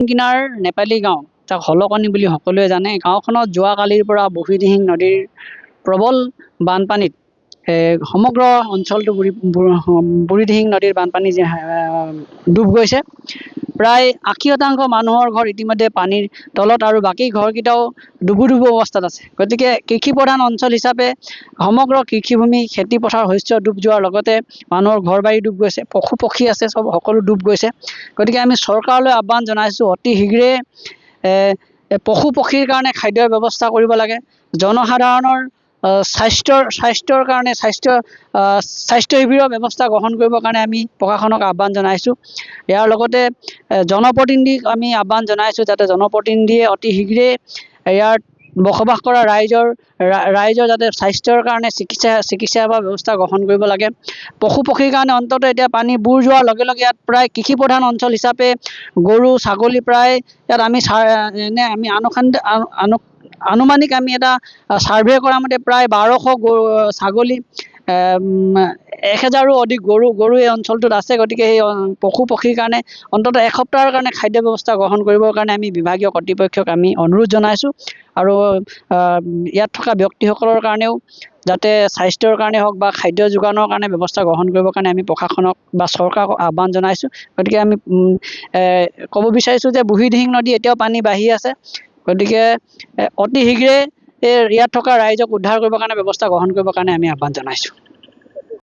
কিনাৰ নেপালী গাঁও যাক হলকনি বুলি সকলোৱে জানে। গাঁওখনত যোৱাকালিৰ পৰা বুঢ়ীদিহিং নদীৰ প্ৰবল বানপানীত সমগ্ৰ অঞ্চলটো বুঢ়ীদিহিং নদীৰ বানপানী ডুব গৈছে। প্ৰায় ৮০% মানুহৰ ঘৰ ইতিমধ্যে পানীৰ তলত আৰু বাকী ঘৰকেইটাও ডুবু অৱস্থাত আছে। গতিকে কৃষি প্ৰধান অঞ্চল হিচাপে সমগ্ৰ কৃষিভূমি খেতিপথাৰ শস্য ডুব যোৱাৰ লগতে মানুহৰ ঘৰ বাৰী ডুব গৈছে, পশু পক্ষী আছে চব সকলো ডুব গৈছে। গতিকে আমি চৰকাৰলৈ আহ্বান জনাইছোঁ, অতি শীঘ্ৰে পশু পক্ষীৰ কাৰণে খাদ্যৰ ব্যৱস্থা কৰিব লাগে। জনসাধাৰণৰ স্বাস্থ্যৰ কাৰণে স্বাস্থ্য শিবিৰৰ ব্যৱস্থা গ্ৰহণ কৰিবৰ কাৰণে আমি প্ৰশাসনক আহ্বান জনাইছোঁ। ইয়াৰ লগতে জনপ্ৰতিনিধিক আমি আহ্বান জনাইছোঁ যাতে জনপ্ৰতিনিধিয়ে অতি শীঘ্ৰে ইয়াত বসবাস কৰা ৰাইজৰ যাতে স্বাস্থ্যৰ কাৰণে চিকিৎসা সেৱাৰ ব্যৱস্থা গ্ৰহণ কৰিব লাগে। পশু পক্ষীৰ কাৰণে অন্ততঃ এতিয়া পানী বুৰ যোৱাৰ লগে লগে ইয়াত প্ৰায় কৃষি প্ৰধান অঞ্চল হিচাপে গৰু ছাগলী প্ৰায় ইয়াত আমি আনুমানিক আমি এটা ছাৰ্ভে কৰা মতে প্ৰায় ১২০০ ছাগলী ১,০০০ৰো অধিক গৰু এই অঞ্চলটোত আছে। গতিকে সেই পশু পক্ষীৰ কাৰণে অন্ততঃ এসপ্তাহৰ কাৰণে খাদ্য ব্যৱস্থা গ্ৰহণ কৰিবৰ কাৰণে আমি বিভাগীয় কৰ্তৃপক্ষক আমি অনুৰোধ জনাইছোঁ। আৰু ইয়াত থকা ব্যক্তিসকলৰ কাৰণেও যাতে স্বাস্থ্যৰ কাৰণে হওক বা খাদ্য যোগানৰ কাৰণে ব্যৱস্থা গ্ৰহণ কৰিবৰ কাৰণে আমি প্ৰশাসনক বা চৰকাৰক আহ্বান জনাইছোঁ। গতিকে আমি ক'ব বিচাৰিছোঁ যে বুঢ়ীদিহিং নদী এতিয়াও পানী বাঢ়ি আছে। গতিকে অতি শীঘ্ৰে ইয়াত থকা ৰাইজক উদ্ধাৰ কৰিবৰ কাৰণে ব্যৱস্থা গ্ৰহণ কৰিবৰ কাৰণে আমি আহ্বান জনাইছোঁ।